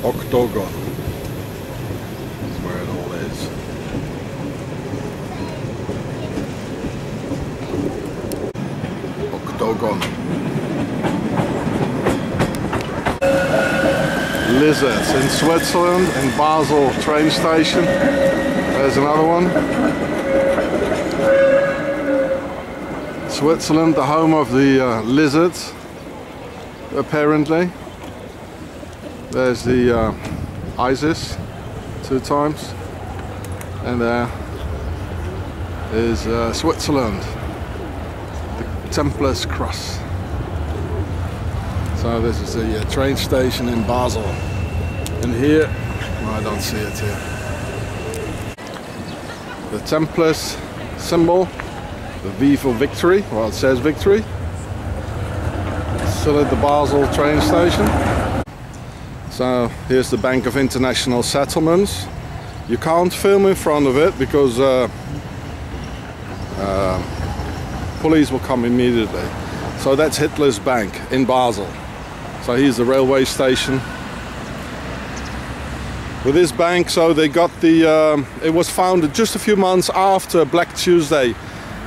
Octagon. That's where it all is. Octagon. Lizards in Switzerland, in Basel train station. There's another one. Switzerland, the home of the lizards, apparently. There's the Isis 2 times, and there is Switzerland, the Templars Cross. So this is the train station in Basel, and here, well, I don't see it here. The Templars symbol, the V for victory, well it says victory. Still at the Basel train station. So here's the Bank of International Settlements. You can't film in front of it because police will come immediately. So that's Hitler's bank in Basel. So here's the railway station. With this bank, so they got the, it was founded just a few months after Black Tuesday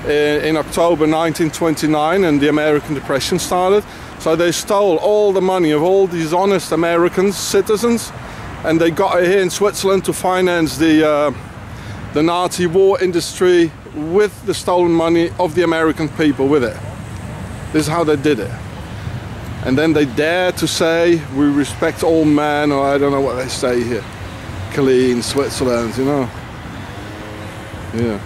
in October 1929, and the American Depression started. So they stole all the money of all these honest Americans, citizens, and they got it here in Switzerland to finance the Nazi war industry with the stolen money of the American people with it. This is how they did it. And then they dare to say, we respect all men, or I don't know what they say here. Clean Switzerland, you know. Yeah.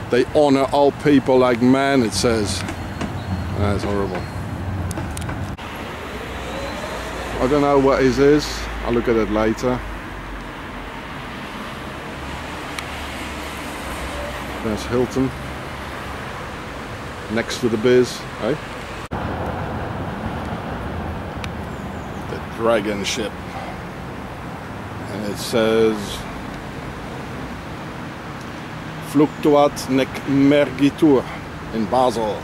They honor all people like men, it says. That's horrible. I don't know what this is. I'll look at it later. There's Hilton. Next to the Biz, eh? The Dragon ship. And it says Fluctuat nec mergitur in Basel.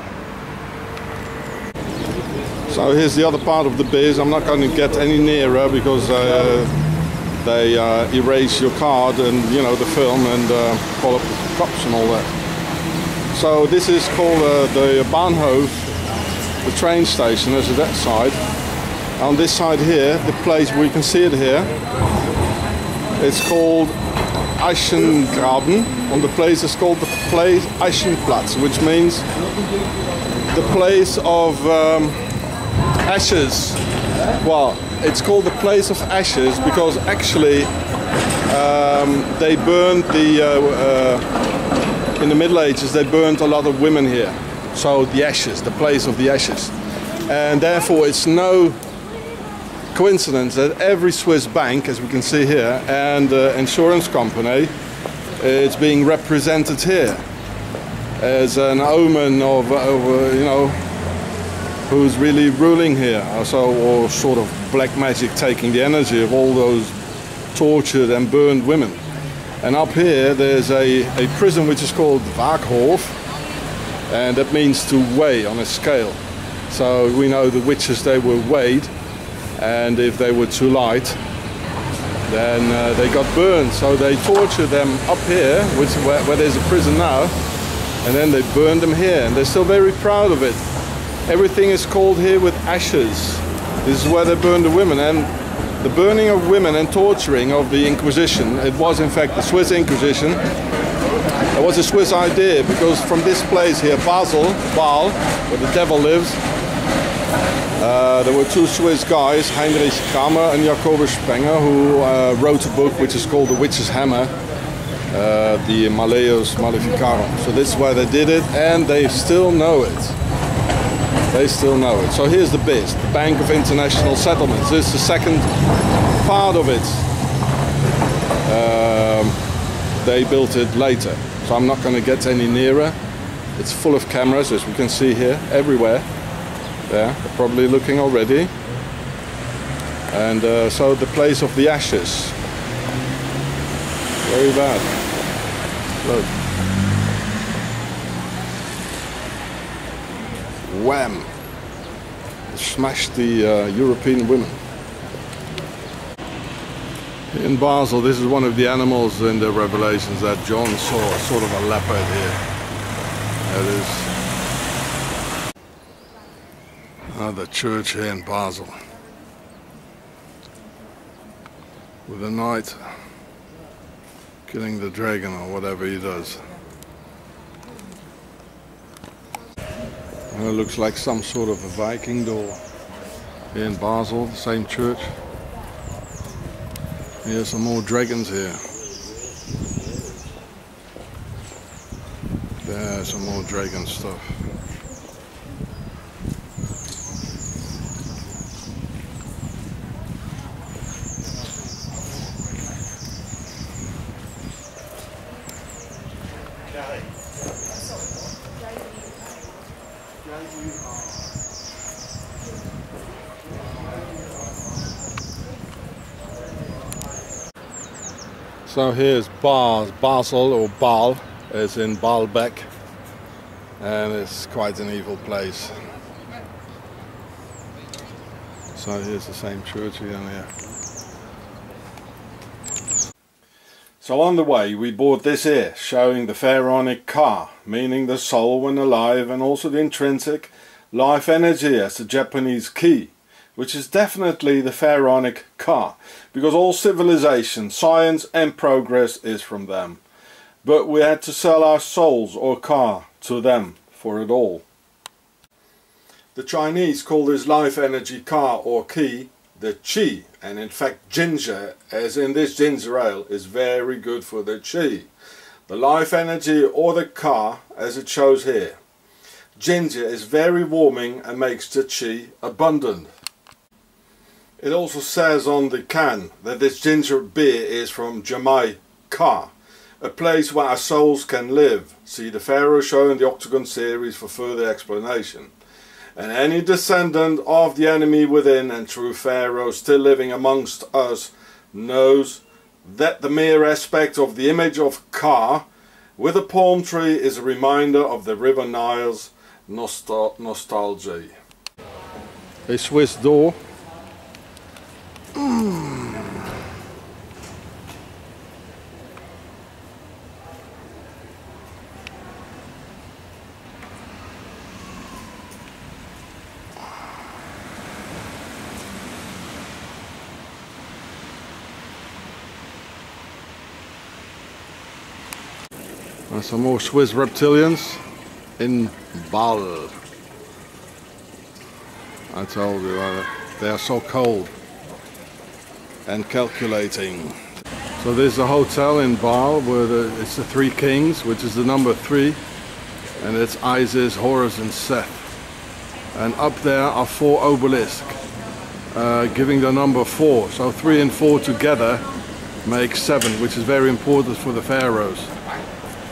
So here's the other part of the Biz. I'm not going to get any nearer because they erase your card and, you know, the film, and call up the cops and all that. So this is called the Bahnhof, the train station. This is that side. On this side here, the place where you can see it here, it's called Eichengraben, and the place is called the place Eichenplatz, which means the place of ashes. Well, it's called the place of ashes because actually they burned in the Middle Ages, they burned a lot of women here. So the ashes, the place of the ashes. And therefore it's no coincidence that every Swiss bank, as we can see here, and insurance company is being represented here as an omen of you know, who's really ruling here, also, or sort of black magic taking the energy of all those tortured and burned women. And up here there's a prison which is called Waaghof, and that means to weigh on a scale. So we know the witches, they were weighed, and if they were too light, then they got burned. So they tortured them up here, where there's a prison now, and then they burned them here, and they're still very proud of it. Everything is called here with ashes. This is where they burned the women, and the burning of women and torturing of the Inquisition, it was in fact the Swiss Inquisition. It was a Swiss idea, because from this place here, Basel, Baal, where the devil lives, there were 2 Swiss guys, Heinrich Kramer and Jacobus Spenger, who wrote a book which is called The Witch's Hammer, the Malleus Maleficarum. So this is why they did it, and they still know it. They still know it. So here's the BIS, the Bank of International Settlements. This is the second part of it. They built it later, so I'm not going to get any nearer. It's full of cameras, as we can see here, everywhere. There, they're probably looking already. And so the place of the ashes. Very bad. Look. Wham! Smashed the European women. In Basel, this is one of the animals in the Revelations that John saw, sort of a leopard here. There it is. Another church here in Basel. With a knight killing the dragon or whatever he does. It looks like some sort of a Viking door. Here in Basel, the same church. Here's some more dragons here. There's some more dragon stuff. So here's Basel, or Baal, is in Baalbek, and it's quite an evil place. So here's the same church again here. So on the way we bought this here, showing the pharaonic ka, meaning the soul when alive, and also the intrinsic life energy as the Japanese ki, which is definitely the pharaonic ka, because all civilization, science and progress is from them. But we had to sell our souls, or ka, to them for it all. The Chinese call this life energy ka or ki the chi, and in fact ginger, as in this ginger ale, is very good for the chi. The life energy or the ka, as it shows here. Ginger is very warming and makes the chi abundant. It also says on the can that this ginger beer is from Jamaica, a place where our souls can live. See the Pharaoh show in the Octagon series for further explanation. And any descendant of the enemy within and true Pharaoh still living amongst us knows that the mere aspect of the image of Ka with a palm tree is a reminder of the River Nile's nostalgia. A Swiss door. And some more Swiss reptilians in Baal. I told you, they are so cold and calculating. So there's a hotel in Baal where it's the Three Kings, which is the number 3, and it's Isis, Horus and Seth. And up there are 4 obelisks, giving the number 4. So 3 and 4 together make 7, which is very important for the pharaohs.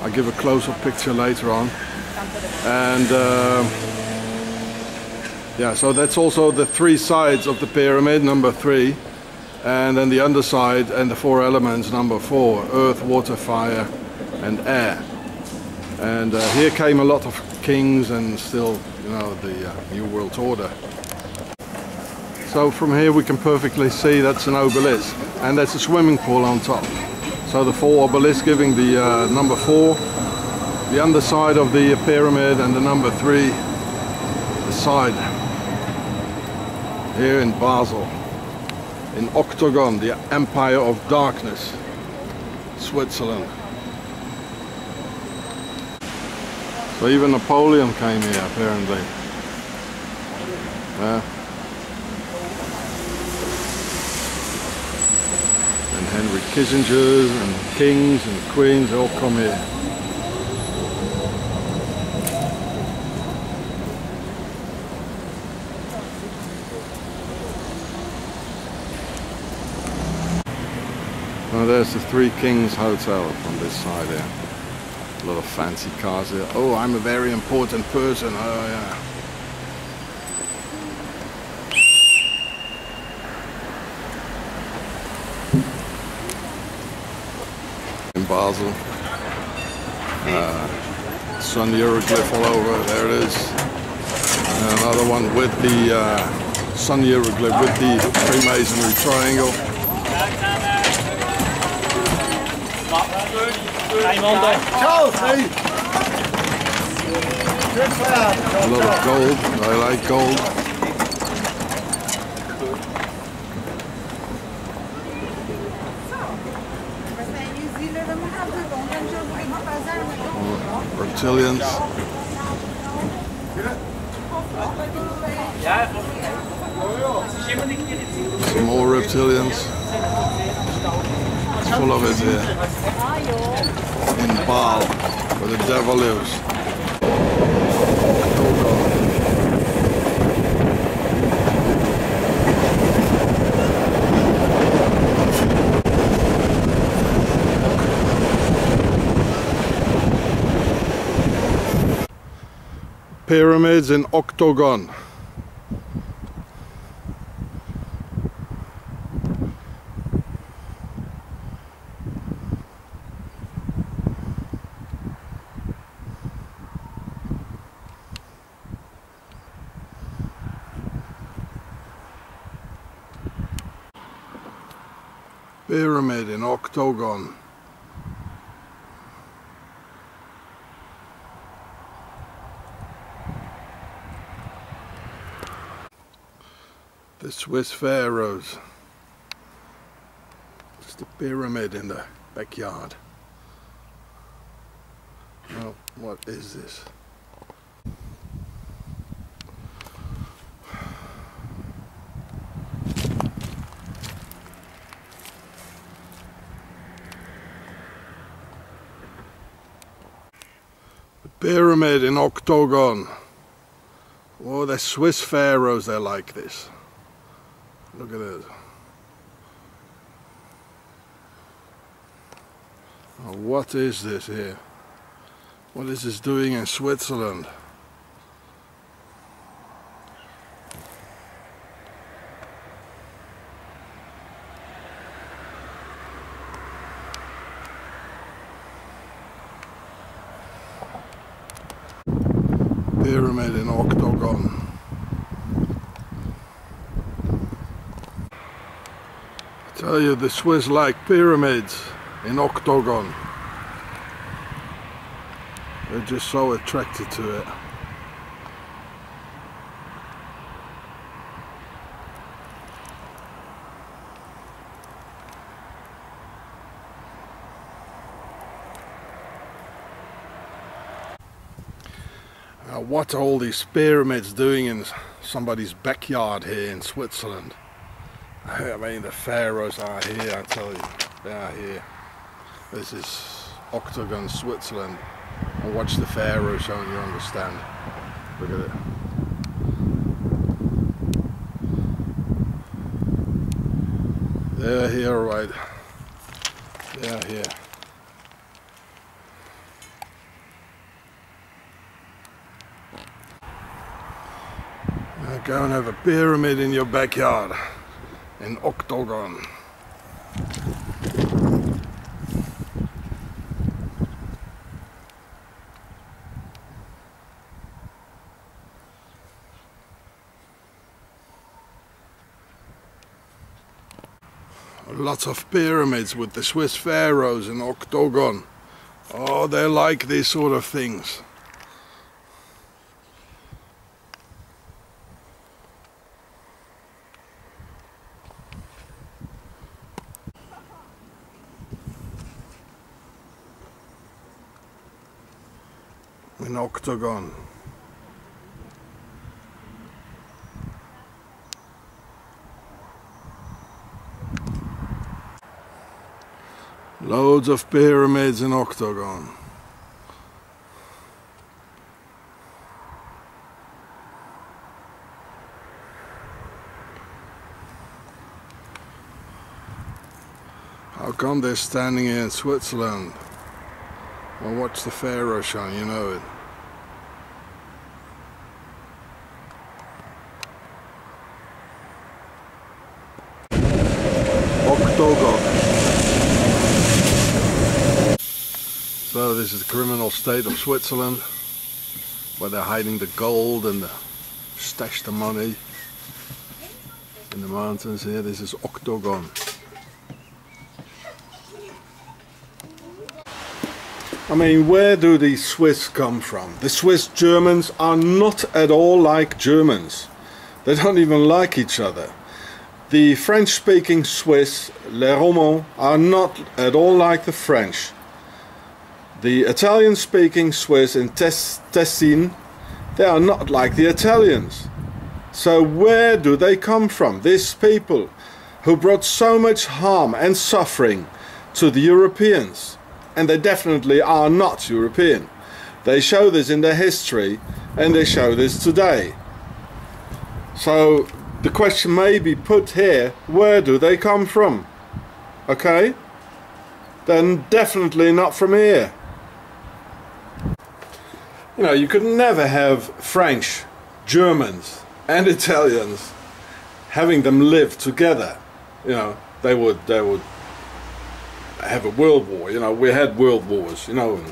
I'll give a close-up picture later on. And yeah, so that's also the 3 sides of the pyramid, number 3. And then the underside and the 4 elements, number 4, earth, water, fire and air. And here came a lot of kings and still, you know, the New World Order. So from here we can perfectly see that's an obelisk, and that's a swimming pool on top. So the 4 obelisks giving the number 4, the underside of the pyramid, and the number 3, the side. Here in Basel. In Octagon, the Empire of Darkness, Switzerland. So even Napoleon came here apparently. And Henry Kissinger and kings and queens, they all come here. Oh, there's the Three Kings Hotel from this side here. A lot of fancy cars here. Oh, I'm a very important person. Oh, yeah. In Basel. Sun hieroglyph all over. There it is. And another one with the sun hieroglyph with the Freemasonry triangle. A lot of gold. I like gold. Reptilians. Some more reptilians. It's full of it here. In Baal, where the devil lives. Pyramids in octagon. Pyramid in octagon. The Swiss pharaohs. It's the pyramid in the backyard. Well, what is this? The pyramid in octagon. Oh, the Swiss pharaohs, they're like this. Look at it. Oh, what is this here? What is this doing in Switzerland? Pyramid in octagon. I tell you, the Swiss like pyramids in octagon. They're just so attracted to it. Now, what are all these pyramids doing in somebody's backyard here in Switzerland? I mean, the pharaohs are here, I tell you. They are here. This is octagon Switzerland. And watch the pharaoh show and you understand. Look at it. They're here, right? They're here. Now go and have a pyramid in your backyard. In octagon. Lots of pyramids with the Swiss pharaohs in octagon. Oh, they like these sort of things. In octagon. Loads of pyramids in octagon. How come they're standing here in Switzerland? Well, watch the pharaoh show, you know it. Octagon. So this is the criminal state of Switzerland, where they're hiding the gold and stash the money in the mountains here. This is octagon. I mean, where do these Swiss come from? The Swiss Germans are not at all like Germans. They don't even like each other. The French-speaking Swiss, les Romands, are not at all like the French. The Italian-speaking Swiss in Tessin, they are not like the Italians. So where do they come from? These people who brought so much harm and suffering to the Europeans. And they definitely are not European. They show this in their history, and they show this today. So the question may be put here, where do they come from? Okay? Then definitely not from here. You know, you could never have French, Germans and Italians having them live together. You know, they would have a world war. You know, we had world wars, you know,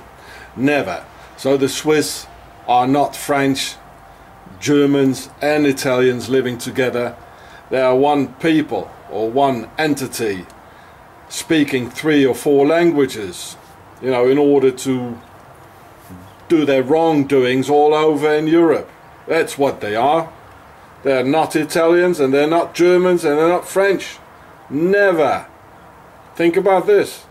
never. So the Swiss are not French, Germans and Italians living together. They are one people or one entity speaking 3 or 4 languages, you know, in order to do their wrongdoings all over in Europe. That's what they are. They're not Italians and they're not Germans and they're not French. Never. Think about this.